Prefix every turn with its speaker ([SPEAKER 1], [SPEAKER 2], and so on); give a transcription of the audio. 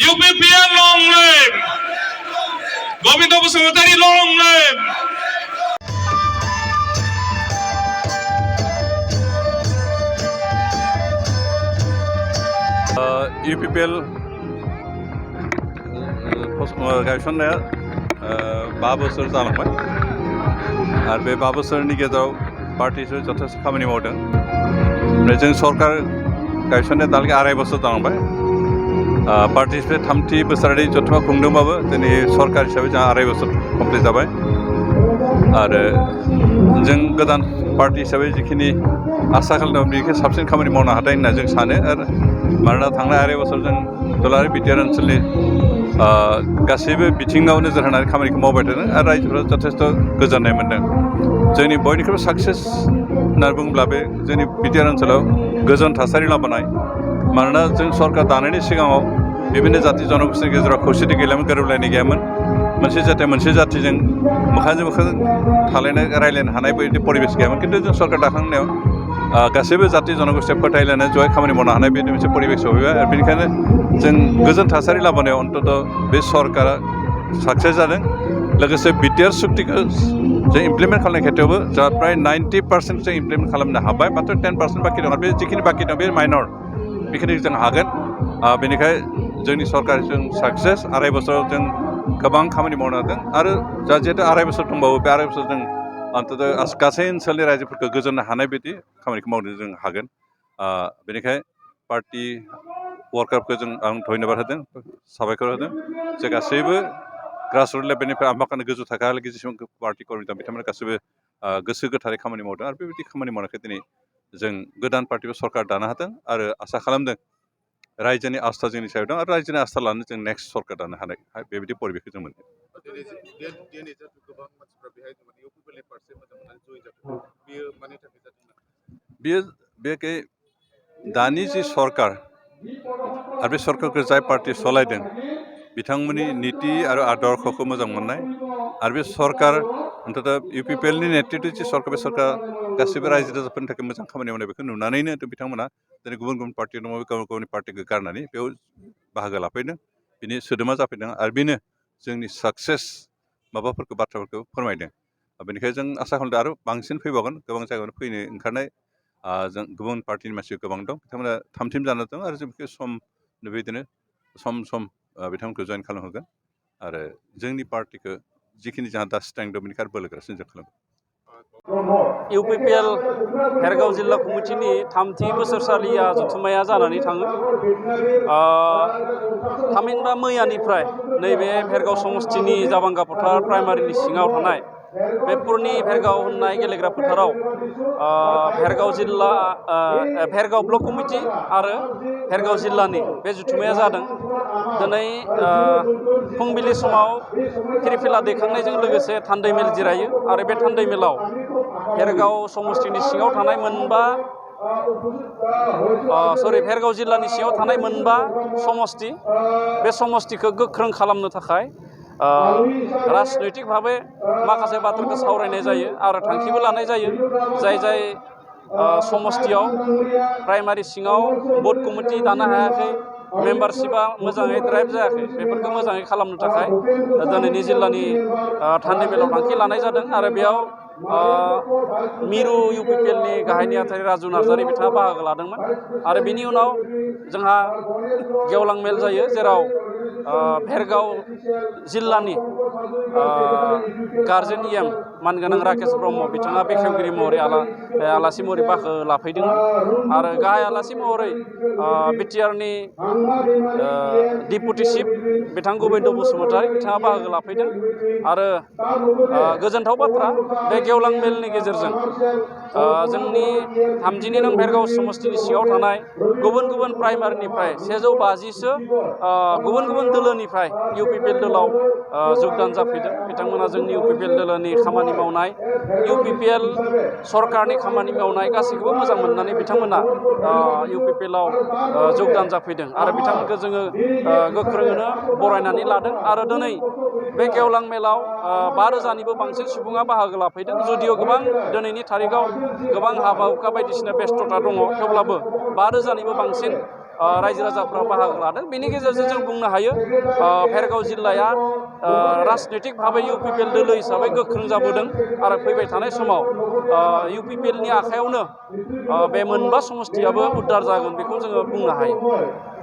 [SPEAKER 1] UPPL long live! Govinda Basumatari long live!
[SPEAKER 2] UPPL गायसननाया 5 बोसोर जालांबाय आरो बे 5 बोसोरनि गेजेराव पार्टिया जथेस्थ खामानि मावदों ओमफ्राय जों सरकार गायसननाया दालागै 2.5 बोसोर जालांबाय पार्टिनिफ्राय 3थि बोसोरारि जथुम्मा खुंदोंबाबो दिनै सरकार हिसाबै जोंहा 2.5 बोसोर कमप्लिट जाबाय आरो जों गोदान पार्टि हिसाबै जिखिनि आसा खालामदों बेखौ साबसिन खामानि मावनो हादों होनना जों सानो आरो मानोना थांनाय 2.5 बोसोर जों दुलाराय बिटिआर ओनसोलनि गासैबो बिथिङाव नोजोर होनानै खामानिखौ मावबाय थादों आरो रायजोफोरा जथेस्थ गोजोननाय मोन्दों जोंनि बयनिख्रुइबो साक्सेस होननानै बुङोब्ला बे जोंनि बिटिआर ओनसोलाव गोजोन थासारि लाबोनाय मानोना जों सरकार दानायनि सिगाङाव बिभिन्न जाति जनगोष्ठीनि गेजेराव खौसेथि गैयामोन गोरोबलायनाय गैयामोन मोनसे जाथिजों मोखांजों मोखां थालायनाय रायलायनो हानाय बायदि परिबेस गैयामोन खिन्थु जों सरकार दाखांनायाव गासैबो जाति जनगोष्ठीया फोथायलायनाय जयै खामानि मावनो हानाय बिदि मोनसे परिबेस सफैबाय आरो बेनिखायनो जों गोजोन थासारि लाबोनायाव अन्तत बे सरकारा साक्सेस जादों लोगोसे बिटिआर सुक्तिखौ जों इमप्लिमेन्ट खालामनाय खेथ्रआवबो जोंहा प्राय 90% जों इमप्लिमेन्ट खालामनो हाबाय मात्र 10% बाखि दं बे जिखिनि बाखि दं बे माइनर बेखिनि जों हागोन बेनिखायनो जोंनि सरकारजों साक्सेस 2.5 बोसोराव जों गोबां खामानि मावनो हादों आरो जा जिहेतु 2.5 बोसोर दंबावो बे 2.5 बोसोर जों अन्तत गासै ओनसोलनि रायजोफोरखौ गोजोननो हानाय बायदि खामानिखौ मावनो जों हागोन बेनिखायनो पार्टि वर्कारफोरखौ आं धन्यबाद होदों साबायखर होदों जे गासैबो ग्रासरुट लेभेलनिफ्राय आमाखानो गोजौ थाखोहालागै जेसेबां पार्टि कर्मी दं बिथांमोना गासैबो गोसो गोथारै खामानि मावदों आरो बेबायदि खामानि मावनायखौ दिनै जों गोदान पार्टिबो सरकार दानो हादों आरो आसा खालामदों रायजोनि आस्था जोंनि सायाव दं आरो रायजोनि आस्था लानो जों नेक्स्ट सरकार दानो हानाय बेबायदि परिबेखौ जों मोनदों बेयो दानि जि सरकार आरो बे सरकारखौ जाय पार्टि सालायदों बिथांमोननि नीति आरो आदर्शखौ मोजां मोननाय आरो बे सरकार अन्तत UPPLनि नेतृत्व जि सरकार बे सरकार गासैबो रायजो राजाफोरनि थाखाय मोजां खामानि मावनाय बेखौ नुनानैनो बिथांमोना दिनै गुबुन गुबुन पार्टि दङ गावनि पार्टिखौ गारनानै बेयाव बाहागो लाफैदों बिनि सोद्रोमा जाफैदों आरो बेनो जोंनि साक्सेस बाथ्राफोरखौ फोरमायदों बेनिखायनो जों आसा खालामदों आरो बांसिन फैबावगोन गोबां जायगायावनो फैनो ओंखारनाय जों गुबुन पार्टिनि मानसि गोबां दं बिथांमोना थाम-थिम जाना दं आरो जों बेखौ बेबायदिनो सम बिथांमोनखौ जइन खालामहोगोन आरो जोंनि पार्टिखौ जिखिनि जोंहा दा स्ट्रेंथ दं बेनिखायनो बोलोगोरासिन जों खालामगोन
[SPEAKER 3] UPPL भेरगाव जिल्ला कमिटिनि 3थि बोसोरसालिया जथुम्माया जानानै थाङो थामहिनबा मैयानिफ्राय नैबे भेरगाव समष्टिनि जाबांगा फोथार प्राइमारिनि सिङाव थानाय बे पुरनि भेरगाव होननाय गेलेग्रा फोथाराव भेरगाव ब्लक कमिटि आरो भेरगाव जिल्लानि बे जथुम्माया जादों दिनै फुंबिलि समाव फिरफिला दैखांनायजों लोगोसे थान्दै मेल जिरायो आरो बे थान्दै मेलाव भेरगाव समष्टिनि सिङाव थानाय भेरगाव जिल्लानि सिङाव थानाय मोनबा समष्टि बे समष्टिखौ गोख्रों खालामनो थाखाय राजनैतिक भाबै माखासे बाथ्राखौ सावरायनाय जायो आरो थांखिबो लानाय जायो जाय समष्टियाव प्राइमारि सिङाव बुथ कमिटि दानो हायाखै मेम्बारशिपआ मोजाङै ड्राइभ जायाखै बेफोरखौ मोजाङै खालामनो थाखाय दिनैनि जिल्लानि थान्दै मेलाव थांखि लानाय जादों आरो बेयाव मिरु UPPLनि गाहाय नेहाथारि राजु नार्जारि बिथाङा बाहागो लादोंमोन आरो बिनि उनाव जोंहा गेवलां मेल जायो जेराव भेरगाव जिल्लानि गार्जेन मानगोनां राकेश ब्रह्म बिथाङा बेखेवगिरि महरै आलासि महरै बाहागो लाफैदोंमोन आरो गाहाय आलासि महरै बिटिआरनि डिपुटि चिफ बिथां गबिन्द बसुमतारी बिथाङा बाहागो लाफैदों आरो गोजोनथाव बाथ्रा बे गेवलां मेलनि गेजेरजों जोंनि 30 नं भेरगाव समष्टिनि सिङाव थानाय गुबुन गुबुन प्राइमारिनिफ्राय 150सो गुबुन गुबुन दोलोनिफ्राय UPPL दोलाव जगदान जाफैदों बिथांमोना जोंनि UPPL दोलोनि खामानि मावनाय UPPL सरकारनि खामानि मावनाय गासैखौबो मोजां मोननानै बिथांमोना UPPLआव जगदान जाफैदों आरो बिथांमोनखौ जोङो गोख्रोङैनो बरायनानै लादों आरो दिनै बे गेवलां मेलाव 5,000निबो बांसिन सुबुङा बाहागो लाफैदों जुदिअ गोबां दिनैनि थारिखआव गोबां हाबा हुखा बायदिसिना बेस्थता दङ थेवब्लाबो 5,000निबो बांसिन रायजो राजाफ्रा बाहागो लादों। बेनि गेजेरजों जों बुंनो हायो भेरगाव जिल्लाया राजनैतिक भाबै UPPL दोलो हिसाबै गोख्रों जाबोदों आरो फैबाय थानाय समाव UPPLनि आखायावनो बे मोनबा समष्टियाबो उद्धार जागोन बेखौ जोङो बुंनो हायो।